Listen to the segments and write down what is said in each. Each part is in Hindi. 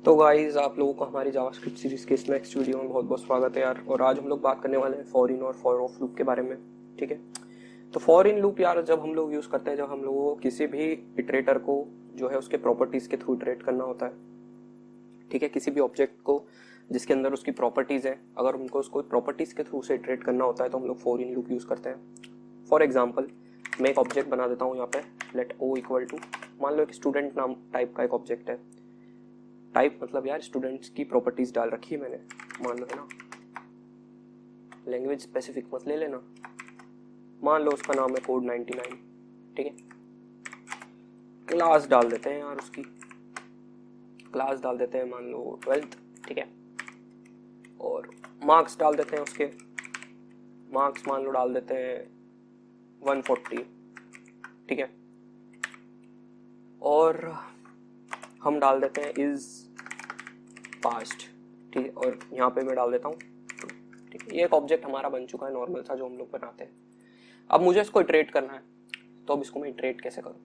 तो गाइस आप लोगों को हमारी जावास्क्रिप्ट सीरीज के इस नेक्स्ट वीडियो में बहुत बहुत स्वागत है यार। और आज हम लोग बात करने वाले हैं फॉर इन और फॉर ऑफ लूप के बारे में। ठीक है, तो फॉर इन लूप यार जब हम लोग यूज करते हैं, जब हम लोगों को किसी भी इटरेटर को जो है उसके प्रॉपर्टीज के थ्रू इटरेट करना होता है। ठीक है, किसी भी ऑब्जेक्ट को जिसके अंदर उसकी प्रॉपर्टीज है, अगर उनको उसको प्रॉपर्टीज के थ्रू से इटरेट करना होता है तो हम लोग फॉर इन लूप यूज करते हैं। फॉर एग्जाम्पल मैं एक ऑब्जेक्ट बना देता हूँ यहाँ पे, लेट ओ इक्वल टू, मान लो एक स्टूडेंट नाम टाइप का एक ऑब्जेक्ट है। टाइप मतलब यार स्टूडेंट्स की प्रॉपर्टीज डाल रखी है मैंने, मान लो, है ना। लैंग्वेज स्पेसिफिक मत ले लेना, मान लो उसका नाम है कोड 99। ठीक है, क्लास डाल देते हैं यार, उसकी क्लास डाल देते हैं मान लो 12th। ठीक है, और मार्क्स डाल देते हैं, उसके मार्क्स मान लो डाल देते हैं 140। ठीक है, और हम डाल देते हैं इज पास्ट। ठीक है, और यहाँ पे मैं डाल देता हूँ। ठीक है, ये एक ऑब्जेक्ट हमारा बन चुका है नॉर्मल सा जो हम लोग बनाते हैं। अब मुझे इसको इटरेट करना है, तो अब इसको मैं इटरेट कैसे करूँ?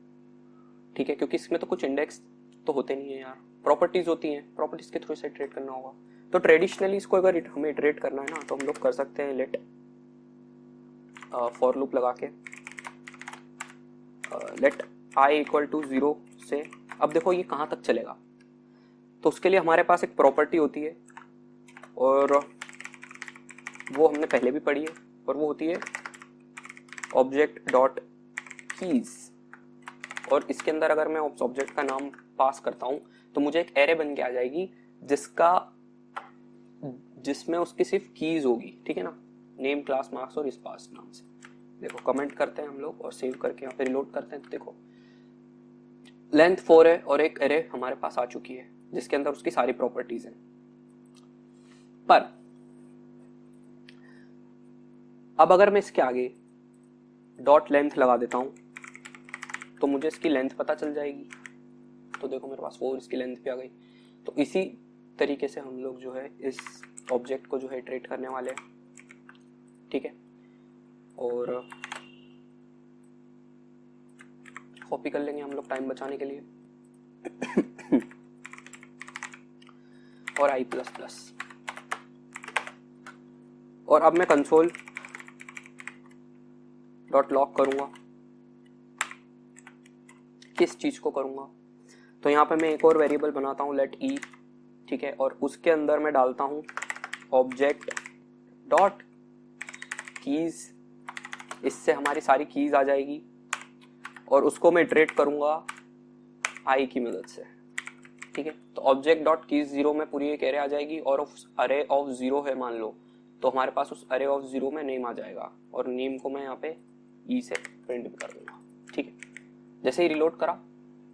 ठीक है, क्योंकि इसमें तो कुछ इंडेक्स तो होते नहीं है यार, प्रॉपर्टीज होती हैं, प्रॉपर्टीज के थ्रू से इटरेट करना होगा। तो ट्रेडिशनली इसको अगर हमें इटरेट करना है ना, तो हम लोग कर सकते हैं लेट फॉर लूप लगा के लेट आई इक्वल टू 0 से। अब देखो ये कहाँ तक चलेगा, तो उसके लिए हमारे पास एक प्रॉपर्टी होती है और वो हमने पहले भी पढ़ी है, और वो होती है ऑब्जेक्ट डॉट कीज। और इसके अंदर अगर मैं उस ऑब्जेक्ट का नाम पास करता हूं तो मुझे एक एरे बन के आ जाएगी जिसमें उसकी सिर्फ कीज होगी। ठीक है ना, नेम, क्लास, मार्क्स और इस पास नाम से। देखो कमेंट करते हैं हम लोग और सेव करके यहाँ पे रिलोड करते हैं, तो देखो लेंथ 4 है और एक एरे हमारे पास आ चुकी है जिसके अंदर उसकी सारी प्रॉपर्टीज हैं। पर अब अगर मैं इसके आगे डॉट लेंथ लगा देता हूं तो मुझे इसकी लेंथ पता चल जाएगी। तो देखो मेरे पास 4 इसकी लेंथ भी आ गई। तो इसी तरीके से हम लोग जो है इस ऑब्जेक्ट को जो है इटरेट करने वाले हैं। ठीक है, और कॉपी कर लेंगे हम लोग टाइम बचाने के लिए और आई प्लस प्लस। और अब मैं कंसोल डॉट लॉग करूंगा। किस चीज को करूंगा? तो यहाँ पे मैं एक और वेरिएबल बनाता हूँ लेट ई। ठीक है, और उसके अंदर मैं डालता हूँ ऑब्जेक्ट डॉट कीज। इससे हमारी सारी कीज आ जाएगी और उसको मैं इटरेट करूंगा आई की मदद से। ठीक है, तो ऑब्जेक्ट डॉट कीज 0 में पूरी एक एरे आ जाएगी और उस अरे ऑफ 0 है मान लो, तो हमारे पास उस अरे ऑफ 0 में नेम आ जाएगा और नेम को मैं यहाँ पे ई से प्रिंट भी कर दूंगा। ठीक है, जैसे ही रिलोड करा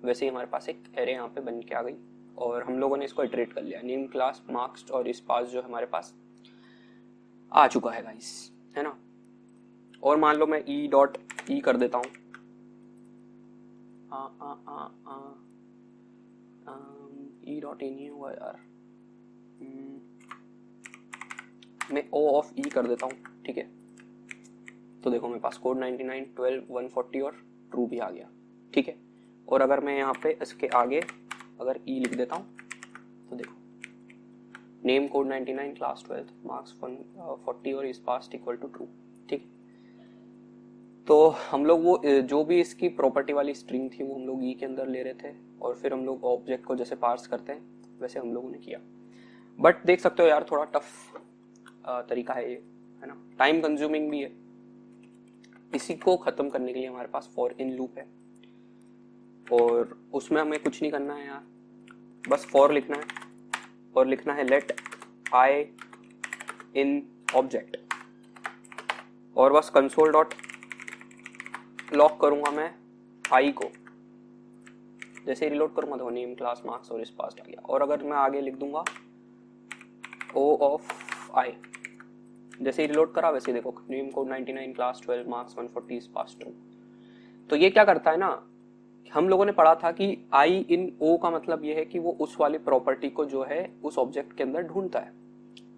वैसे ही हमारे पास एक एरे यहाँ पे बन के आ गई और हम लोगों ने इसको इटरेट कर लिया। नेम, क्लास, मार्क्स और इस पास जो हमारे पास आ चुका है गाइस, है ना। और मान लो मैं ई डॉट ई कर देता हूँ, ई डॉट ई नहीं हुआ यार, मैं ओ ऑफ ई कर देता हूँ। ठीक है, तो देखो मेरे पास कोड 99, 12, 140 और ट्रू भी आ गया। ठीक है, और अगर मैं यहाँ पे इसके आगे अगर ई लिख देता हूँ तो देखो नेम कोड 99, क्लास 12, मार्क्स 140 और इस पास्ट इक्वल टू ट्रू। ठीक है, तो हम लोग वो जो भी इसकी प्रॉपर्टी वाली स्ट्रिंग थी वो हम लोग ई के अंदर ले रहे थे और फिर हम लोग ऑब्जेक्ट को जैसे पार्स करते हैं वैसे हम लोगों ने किया। बट देख सकते हो यार थोड़ा टफ तरीका है ये, है ना, टाइम कंज्यूमिंग भी है। इसी को खत्म करने के लिए हमारे पास फॉर इन लूप है और उसमें हमें कुछ नहीं करना है यार, बस फॉर लिखना है और लिखना है लेट आई इन ऑब्जेक्ट और बस कंसोल डॉट लॉक करूंगा मैं आई को। जैसे ही रिलोड करूंगा तो नेम, क्लास, मार्क्स और इस पास्ट आ गया। और अगर मैं आगे लिख दूंगा ओ ऑफ आई, जैसे ही रिलोड करा वैसे देखो नेम कोड 99, क्लास 12, मार्क्स 140 इस पास्ट ट्रू। तो ये क्या करता है ना, हम लोगों ने पढ़ा था कि आई इन ओ का मतलब ये है कि वो उस वाली प्रॉपर्टी को जो है उस ऑब्जेक्ट के अंदर ढूंढता है।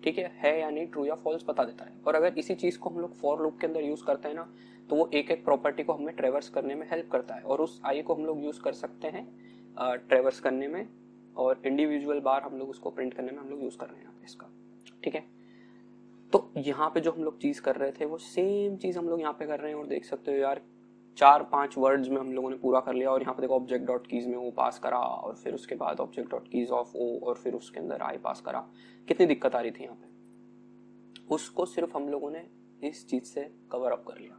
ठीक है या नहीं, ट्रू या फॉल्स बता देता है। और अगर इसी चीज को हम लोग फॉर लूप के अंदर यूज करते हैं ना, तो वो एक एक प्रॉपर्टी को हमें ट्रेवर्स करने में हेल्प करता है और उस आई को हम लोग यूज कर सकते हैं ट्रेवर्स करने में और इंडिविजुअल बार हम लोग उसको प्रिंट करने में हम लोग यूज कर रहे हैं यहाँ पे इसका, ठीक है। तो यहाँ पे जो हम लोग चीज कर रहे थे वो सेम चीज हम लोग यहाँ पे कर रहे हैं, और देख सकते हो यार 4-5 वर्ड्स में हम लोगों ने पूरा कर लिया। और यहाँ पे देखो ऑब्जेक्ट डॉट कीज में वो पास करा, और फिर उसके बाद object dot keys of O, और फिर उसके अंदर आई पास करा। कितनी दिक्कत आ रही थी यहाँ पे, उसको सिर्फ हम लोगों ने इस चीज से कवर अप कर लिया,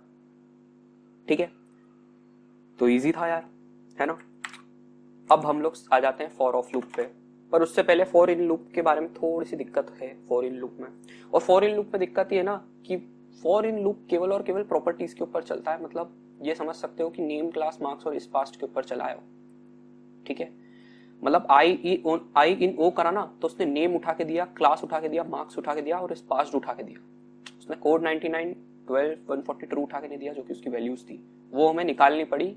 ठीक है। तो इजी था यार, है ना। अब हम लोग आ जाते हैं फॉर ऑफ लूप पे, पर उससे पहले फॉर इन लूप के बारे में थोड़ी सी दिक्कत है फॉर इन लूप में। और फॉर इन लूप में दिक्कत ये है ना कि फॉर इन लूप केवल और केवल प्रॉपर्टीज के ऊपर चलता है। मतलब ये समझ सकते हो कि नेम, क्लास, मार्क्स और इस पास्ट के ऊपर चला है वो, ठीक है। मतलब आई इन ओ करा ना, तो उसने नेम उठा के दिया, क्लास उठा के दिया, मार्क्स उठा के दिया और इस पास्ट उठा के दिया। उसने कोड 99, 12, 142 उठा के नहीं दिया जो कि उसकी वैल्यूज थी, वो हमें निकालनी पड़ी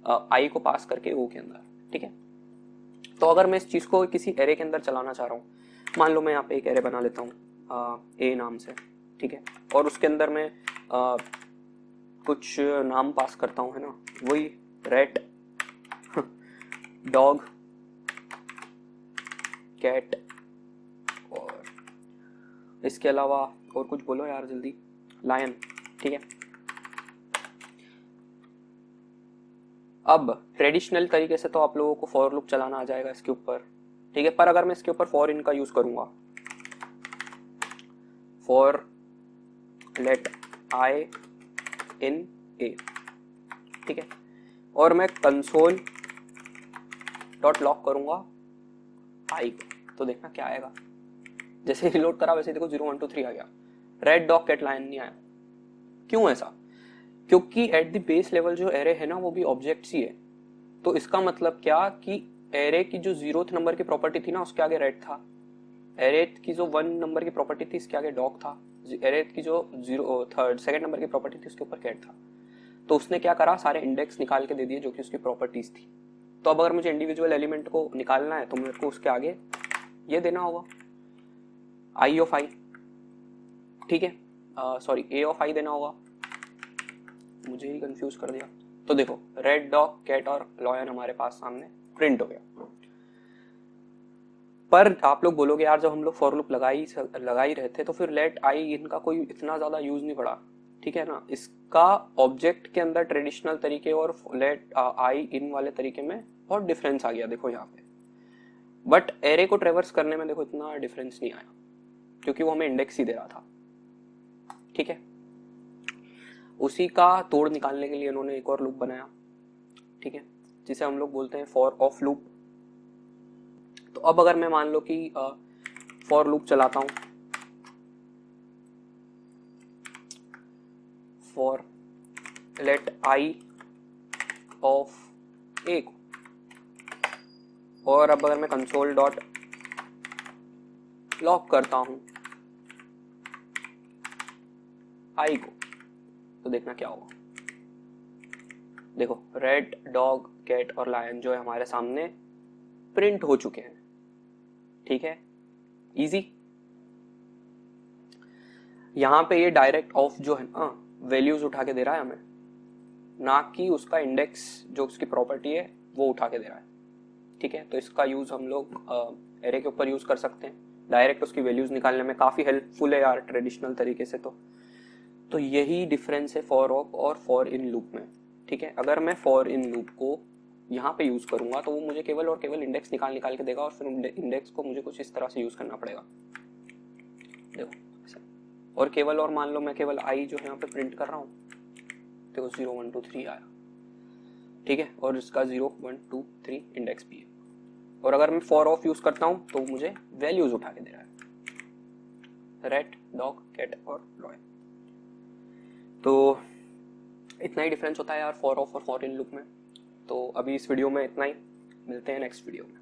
आई को पास करके ओ के अंदर, ठीक है। तो अगर मैं इस चीज को किसी एरे के अंदर चलाना चाह रहा हूँ, मान लो मैं यहाँ पे एक एरे बना लेता हूँ ए नाम से, ठीक है। और उसके अंदर मैं कुछ नाम पास करता हूँ, है ना, वही रेट, डॉग, कैट, और इसके अलावा और कुछ बोलो यार जल्दी, लायन, ठीक है। अब ट्रेडिशनल तरीके से तो आप लोगों को फॉर लूप चलाना आ जाएगा इसके ऊपर, ठीक है। पर अगर मैं इसके ऊपर फॉर इन का यूज करूंगा, फॉर लेट आई इन ए, ठीक है, और मैं कंसोल डॉट लॉक करूंगा आई को, तो देखना क्या आएगा। जैसे ही लोड करा वैसे देखो 0 1 2 3 आ गया, रेड डॉग कैट लायन नहीं आया। क्यों ऐसा? क्योंकि एट द बेस लेवल जो एरे है ना वो भी ऑब्जेक्ट्स ही है। तो इसका मतलब क्या कि एरे की जो 0th नंबर की प्रॉपर्टी थी ना उसके आगे रेड था, एरे की जो 1 नंबर की प्रॉपर्टी थी इसके आगे डॉग था, एरे की जो 2nd नंबर की प्रॉपर्टी थी उसके ऊपर कैट था। तो उसने क्या करा, सारे इंडेक्स निकाल के दे दिए जो कि उसकी प्रॉपर्टीज थी। तो अब अगर मुझे इंडिविजुअल एलिमेंट को निकालना है तो मेरे को उसके आगे ये देना होगा, आई ऑफ आई, ठीक है, सॉरी ए ऑफ आई देना होगा। मुझे ही कंफ्यूज कर दिया। तो देखो रेड डॉग कैट और लॉयन हमारे पास सामने प्रिंट हो गया। पर आप लोग बोलोगे यार जब हम लोग फॉर लूप लगा ही रहे थे तो फिर लेट आई इनका कोई इतना ज्यादा यूज नहीं पड़ा, ठीक है ना। इसका ऑब्जेक्ट के अंदर ट्रेडिशनल तरीके और लेट आई इन वाले तरीके में बहुत डिफरेंस आ गया, देखो यहाँ पे। बट एरे को ट्रेवर्स करने में देखो इतना डिफरेंस नहीं आया क्योंकि वो हमें इंडेक्स ही दे रहा था, ठीक है। उसी का तोड़ निकालने के लिए उन्होंने एक और लूप बनाया, ठीक है, जिसे हम लोग बोलते हैं फॉर ऑफ लूप। तो अब अगर मैं मान लो कि फॉर लूप चलाता हूं, फॉर लेट आई ऑफ ए को, और अब अगर मैं कंसोल डॉट लॉक करता हूं आई को, तो देखना क्या होगा। देखो रेड डॉग कैट और लायन जो है हमारे सामने प्रिंट हो चुके हैं, ठीक है, इजी। यहां पे ये डायरेक्ट ऑफ जो है ना वैल्यूज उठा के दे रहा है हमें, ना कि उसका इंडेक्स जो उसकी प्रॉपर्टी है वो उठा के दे रहा है, ठीक है। तो इसका यूज हम लोग एरे के ऊपर यूज कर सकते हैं, डायरेक्ट उसकी वैल्यूज निकालने में काफी हेल्पफुल है यार ट्रेडिशनल तरीके से। तो यही डिफरेंस है फॉर ऑफ और फॉर इन लूप में, ठीक है। अगर मैं फॉर इन लूप को यहाँ पे यूज करूंगा तो वो मुझे केवल और केवल इंडेक्स निकाल के देगा, और फिर इंडेक्स को मुझे कुछ इस तरह से यूज करना पड़ेगा, देखो ऐसा। और केवल, और मान लो मैं केवल आई जो है यहाँ पे प्रिंट कर रहा हूँ, देखो 0 1 2 3 आया, ठीक है, और इसका 0 1 2 3 इंडेक्स भी है। और अगर मैं फॉर ऑफ यूज करता हूँ तो मुझे वैल्यूज उठा के दे रहा है, रेट डॉग कैट और लॉयन। तो इतना ही डिफरेंस होता है यार फॉर ऑफ और फॉर इन लूप में। तो अभी इस वीडियो में इतना ही, मिलते हैं नेक्स्ट वीडियो में।